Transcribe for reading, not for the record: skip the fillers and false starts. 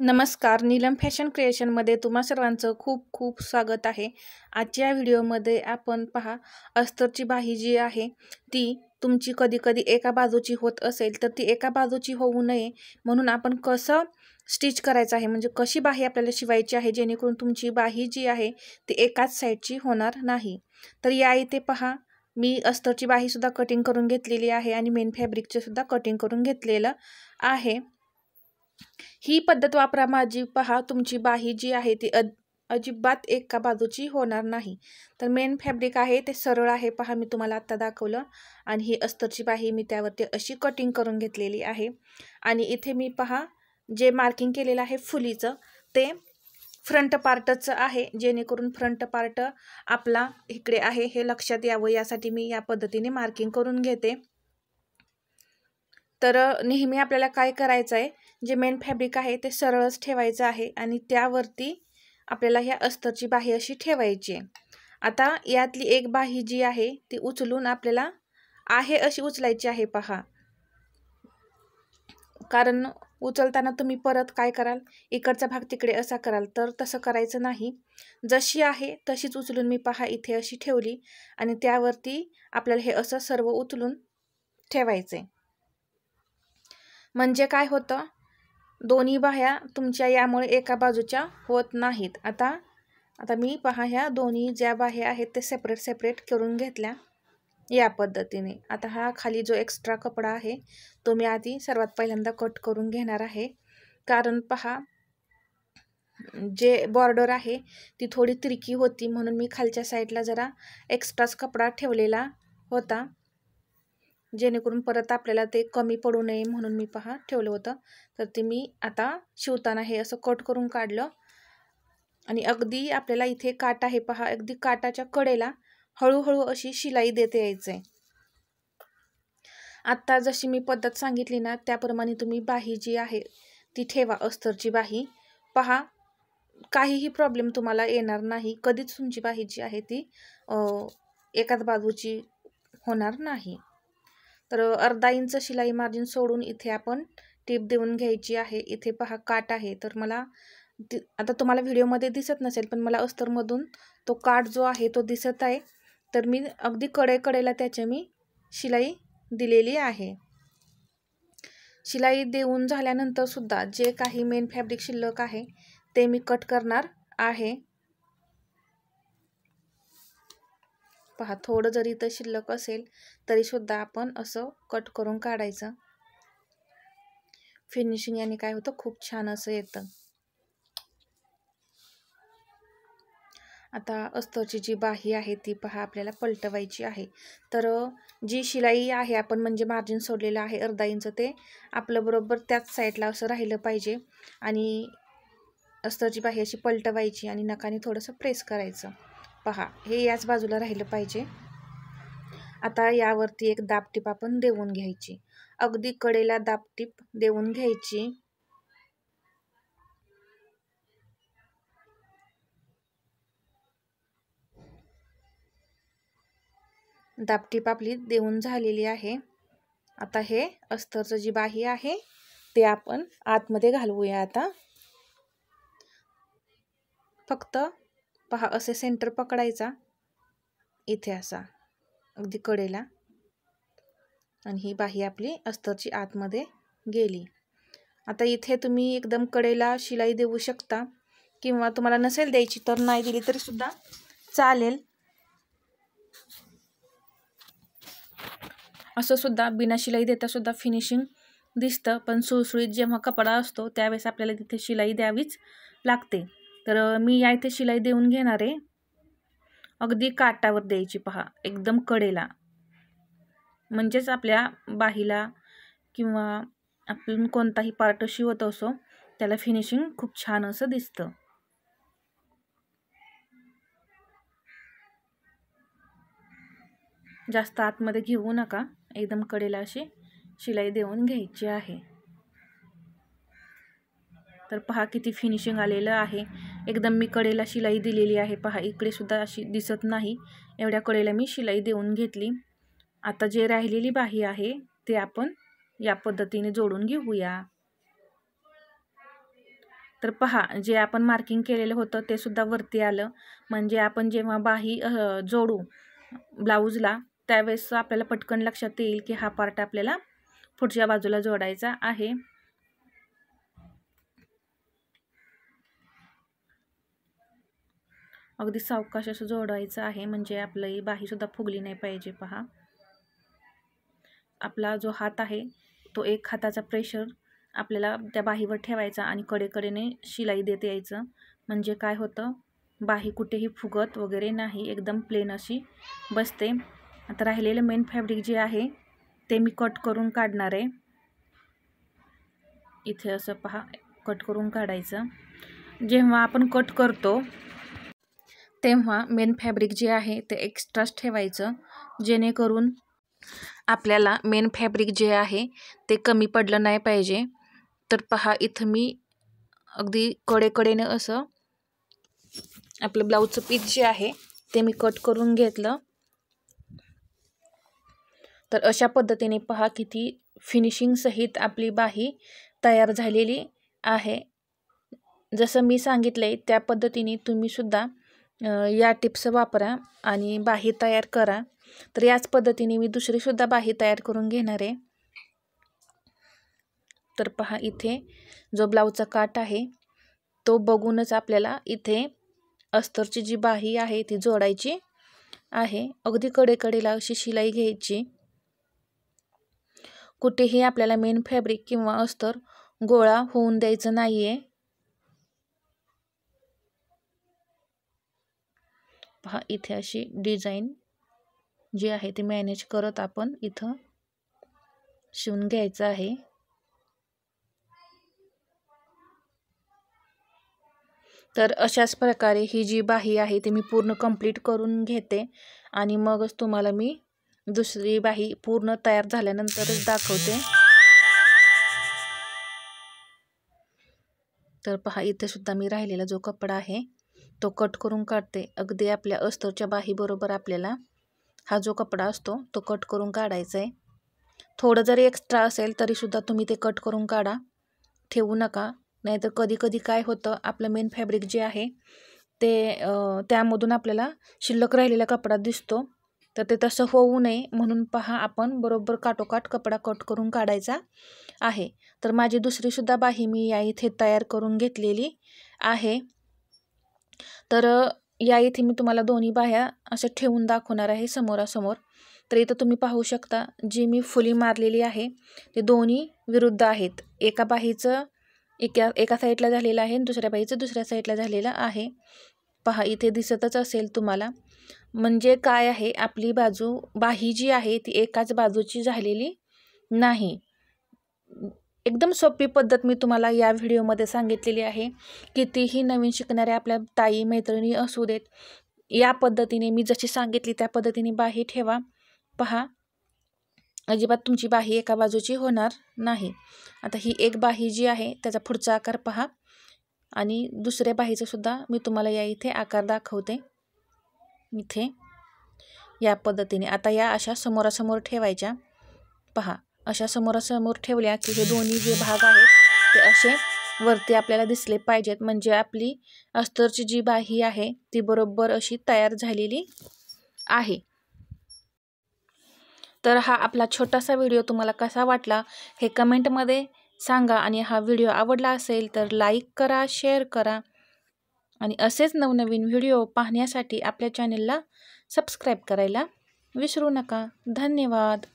नमस्कार, नीलम फॅशन क्रिएशनमध्ये तुम्हा सर्वांचं खूप खूप स्वागत आहे। आजच्या व्हिडिओमध्ये आपण पहा, अस्तरची बाही जी आहे ती तुमची कधी एका बाजूची होत असेल तर ती एका बाजूची होऊ नये म्हणून आपण कसं स्टिच करायचं आहे, म्हणजे कशी बाही आपल्याला शिवायची आहे जेणेकरून तुमची बाही जी आहे ती एकाच साईडची होणार नाही। तर या इथे पहा, मी अस्तरची बाही सुद्धा कटिंग करून घेतलेली आहे आणि मेन फॅब्रिकचे सुद्धा कटिंग करून घेतलेलं आहे। ही पद्धत वापरा माझी, पहा तुमची बाही जी आहे ती अजिबात एका बाजूची होणार नाही। तर मेन फॅब्रिक आहे ते सरळ आहे, पहा मी तुम्हाला आता दाखवलं। आणि ही अस्तरची बाही मी त्यावरती अशी कटिंग करून घेतलेली आहे। आणि इथे मी पहा जे मार्किंग केलेलं आहे फुलीचं ते फ्रंट पार्टच आहे, जेणेकरून फ्रंट पार्ट आपला इकडे आहे हे लक्षात यावं यासाठी मी या पद्धतीने मार्किंग करून घेते। तर नेहमी आपल्याला काय करायचं आहे, जे मेन फॅब्रिक आहे ते सरळच ठेवायचं आहे आणि त्यावरती आपल्याला ह्या अस्तरची बाही अशी ठेवायची आहे। आता यातली एक बाही जी आहे ती उचलून आपल्याला आहे अशी उचलायची आहे, पहा। कारण उचलताना तुम्ही परत काय कराल, इकडचा भाग तिकडे असा कराल, तर तसं करायचं नाही। जशी आहे तशीच उचलून मी पहा इथे अशी ठेवली आणि त्यावरती आपल्याला हे असं सर्व उचलून ठेवायचे। म्हणजे काय होतं, दोन्ही बाह्या तुमच्या यामुळे एका बाजूच्या होत नाहीत। आता मी पहा ह्या दोन्ही ज्या बाह्या आहेत ते सेपरेट करून घेतल्या या पद्धतीने। आता हा खाली जो एक्स्ट्रा कपडा आहे तो मी आधी सर्वात पहिल्यांदा कट करून घेणार आहे, कारण पहा जे बॉर्डर आहे ती थोडी तिरकी होती म्हणून मी खालच्या साईडला जरा एक्स्ट्राच कपडा ठेवलेला होता, जेणेकरून परत आपल्याला ते कमी पडू नये म्हणून मी पहा ठेवलं होतं। तर ते मी आता शिवताना हे असं कट करून काढलं आणि अगदी आपल्याला इथे काट आहे पहा, अगदी काटाच्या कडेला हळूहळू अशी शिलाई देते यायचे। आता जशी मी पद्धत सांगितली ना त्याप्रमाणे तुम्ही बाही जी आहे ती ठेवा, अस्तरची बाही। पहा काहीही प्रॉब्लेम तुम्हाला येणार नाही, कधीच तुमची बाही जी आहे ती एकाच बाजूची होणार नाही। तर अर्धा इंच शिलाई मार्जिन सोडून इथे आपण टीप देऊन घ्यायची आहे। इथे पहा काट आहे, तर मला आता तुम्हाला व्हिडिओमध्ये दिसत नसेल पण मला अस्तरमधून तो काट जो आहे तो दिसत आहे, तर मी अगदी कडेला त्याचे मी शिलाई दिलेली आहे। शिलाई देऊन झाल्यानंतर सुद्धा जे काही मेन फॅब्रिक शिल्लक आहे ते मी कट करणार आहे। पहा थोडं जरी इथं शिल्लक असेल तरी सुद्धा आपण असं कट करून काढायचं। फिनिशिंग याने काय होतं, खूप छान असं येतं। आता अस्तरची जी बाही आहे ती पहा आपल्याला पलटवायची आहे। तर जी शिलाई आहे आपण म्हणजे मार्जिन सोडलेलं आहे अर्धा इंच, ते आपलं बरोबर त्याच साईडला असं राहिलं पाहिजे आणि अस्तरची बाही अशी पलटवायची आणि नखाने थोडंसं प्रेस करायचं। पहा हे याच बाजूला राहिलं पाहिजे। आता यावरती एक दाबटीप आपण देऊन घ्यायची, अगदी कडेला दाबटीप देऊन घ्यायची। दाबटीप आपली देऊन झालेली आहे। आता हे अस्तरचं जी बाही आहे ते आपण आतमध्ये घालवूया। आता फक्त पहा असे सेंटर पकडायचा इथे असा अगदी कडेला, आणि ही बाही आपली अस्तरची आतमध्ये गेली। आता इथे तुम्ही एकदम कडेला शिलाई देऊ शकता किंवा तुम्हाला नसेल द्यायची तर नाही दिली तरी सुद्धा चालेल। असं सुद्धा बिना शिलाई देता सुद्धा फिनिशिंग दिसतं, पण सुळसुळीत जेव्हा कपडा असतो त्यावेळेस आपल्याला तिथे शिलाई द्यावीच लागते। तर मी या इथे शिलाई देऊन घेणार आहे, अगदी काटावर द्यायची पहा, एकदम कडेला, म्हणजेच आपल्या बाहीला किंवा आपण कोणताही पार्ट शिवत असो त्याला फिनिशिंग खूप छान असं दिसतं। जास्त आतमध्ये घेऊ नका, एकदम कडेला अशी शिलाई देऊन घ्यायची आहे। तर पहा किती फिनिशिंग आलेलं आहे, एकदम मी कडेला शिलाई दिलेली आहे। पहा इकडे सुद्धा अशी दिसत नाही, एवढ्या कडेला मी शिलाई देऊन घेतली। आता जे राहिलेली बाही आहे ते आपण या पद्धतीने जोडून घेऊया। तर पहा, जे आपण मार्किंग केलेलं होतं ते सुद्धा वरती आलं. म्हणजे आपण जेव्हा बाही जोडू ब्लाऊजला त्यावेळेस आपल्याला पटकन लक्षात येईल की हा पार्ट आपल्याला पुढच्या बाजूला जोडायचा आहे. अगदी सावकाश असं जोडायचं आहे, म्हणजे आपली बाही सुद्धा फुगली नाही पाहिजे. पहा, आपला जो हात आहे तो एक हाताचा प्रेशर आपल्याला त्या बाहीवर ठेवायचा आणि कडेकडेने शिलाई देत यायचं. म्हणजे काय होतं, बाही कुठेही फुगत वगैरे नाही, एकदम प्लेन अशी बसते. आता राहिलेलं मेन फॅब्रिक जे आहे ते मी कट करून काढणार आहे. इथे असं पहा, कट करून काढायचं. जेव्हा आपण कट करतो तेव्हा मेन फॅब्रिक जे आहे ते एक्स्ट्राच ठेवायचं, जेणेकरून आपल्याला मेन फॅब्रिक जे आहे ते कमी पडलं नाही पाहिजे. तर पहा, इथं मी अगदी कडेकडेने असं आपलं ब्लाऊजचं पीस जे आहे ते मी कट करून घेतलं. तर अशा पद्धतीने पहा किती फिनिशिंग सहित आपली बाही तयार झालेली आहे. जसं मी सांगितलंय त्या पद्धतीने तुम्ही सुद्धा या टिप्स वापरा आणि बाही तयार करा. तर याच पद्धतीने मी दुसरीसुद्धा बाही तयार करून घेणार आहे. तर पहा, इथे जो ब्लाऊजचा काठ आहे तो बघूनच आपल्याला इथे अस्तरची जी बाही आहे ती जोडायची आहे. अगदी कडेकडेला अशी शिलाई घ्यायची. कुठेही आपल्याला मेन फॅब्रिक किंवा अस्तर गोळा होऊन द्यायचं नाही आहे. पहा, इथे अशी डिझाईन जी आहे ती मॅनेज करत आपण इथं शिवून घ्यायचं आहे. तर अशाच प्रकारे ही जी बाही आहे ती मी पूर्ण कंप्लीट करून घेते आणि मगच तुम्हाला मी दुसरी बाही पूर्ण तयार झाल्यानंतरच दाखवते. तर पहा, इथे सुद्धा मी राहिलेला जो कपडा आहे तो कट करून काढते. अगदी आपल्या अस्तरच्या बाही बरोबर आपल्याला हा जो कपडा असतो तो कट करून काढायचा आहे. थोडं जरी एक्स्ट्रा असेल तरी सुद्धा तुम्ही ते कट करून काढा, ठेवू नका. नाहीतर कधी कधी काय होतं, आपलं मेन फॅब्रिक जे आहे ते त्यामधून आपल्याला शिल्लक राहिलेला कपडा दिसतो. तर ते तसं होऊ नये म्हणून पहा, आपण बरोबर काठोकाठ कपडा कट करून काढायचा आहे. तर माझी दुसरीसुद्धा बाही मी या इथे तयार करून घेतलेली आहे. तर या इथे मी तुम्हाला दोन्ही बाह्या अशा ठेवून दाखवणार आहे समोरासमोर. तर इथं तुम्ही पाहू शकता, जी मी फुली मारलेली आहे ते दोन्ही विरुद्ध आहेत. एका बाहीचं एका साईडला झालेलं आहे आणि दुसऱ्या बाहीचं दुसऱ्या साईडला झालेलं आहे. पहा, इथे दिसतच असेल तुम्हाला. म्हणजे काय आहे, आपली बाही जी आहे ती एकाच बाजूची झालेली नाही. एकदम सोपी पद्धत मी तुम्हाला या व्हिडिओमध्ये सांगितलेली आहे. कितीही नवीन शिकणाऱ्या आपल्या ताई मैत्रिणी असू देत, या पद्धतीने मी जशी सांगितली त्या पद्धतीने बाही ठेवा. पहा, अजिबात तुमची बाही एका बाजूची होणार नाही. आता ही एक बाही जी आहे त्याचा पुढचा आकार पहा आणि दुसऱ्या बाहीचा सुद्धा मी तुम्हाला या इथे आकार दाखवते. इथे या पद्धतीने आता या अशा समोरासमोर ठेवायच्या. पहा, अशा समोरासमोर ठेवल्या की हे दोन्ही जे भाग आहेत ते असे वरती आपल्याला दिसले पाहिजेत. म्हणजे आपली अस्तरची जी बाही आहे ती बरोबर अशी तयार झालेली आहे. तर हा आपला छोटासा व्हिडिओ तुम्हाला कसा वाटला हे कमेंटमध्ये सांगा आणि हा व्हिडिओ आवडला असेल तर लाईक करा, शेअर करा आणि असेच नवनवीन व्हिडिओ पाहण्यासाठी आपल्या चॅनलला सबस्क्राईब करायला विसरू नका. धन्यवाद.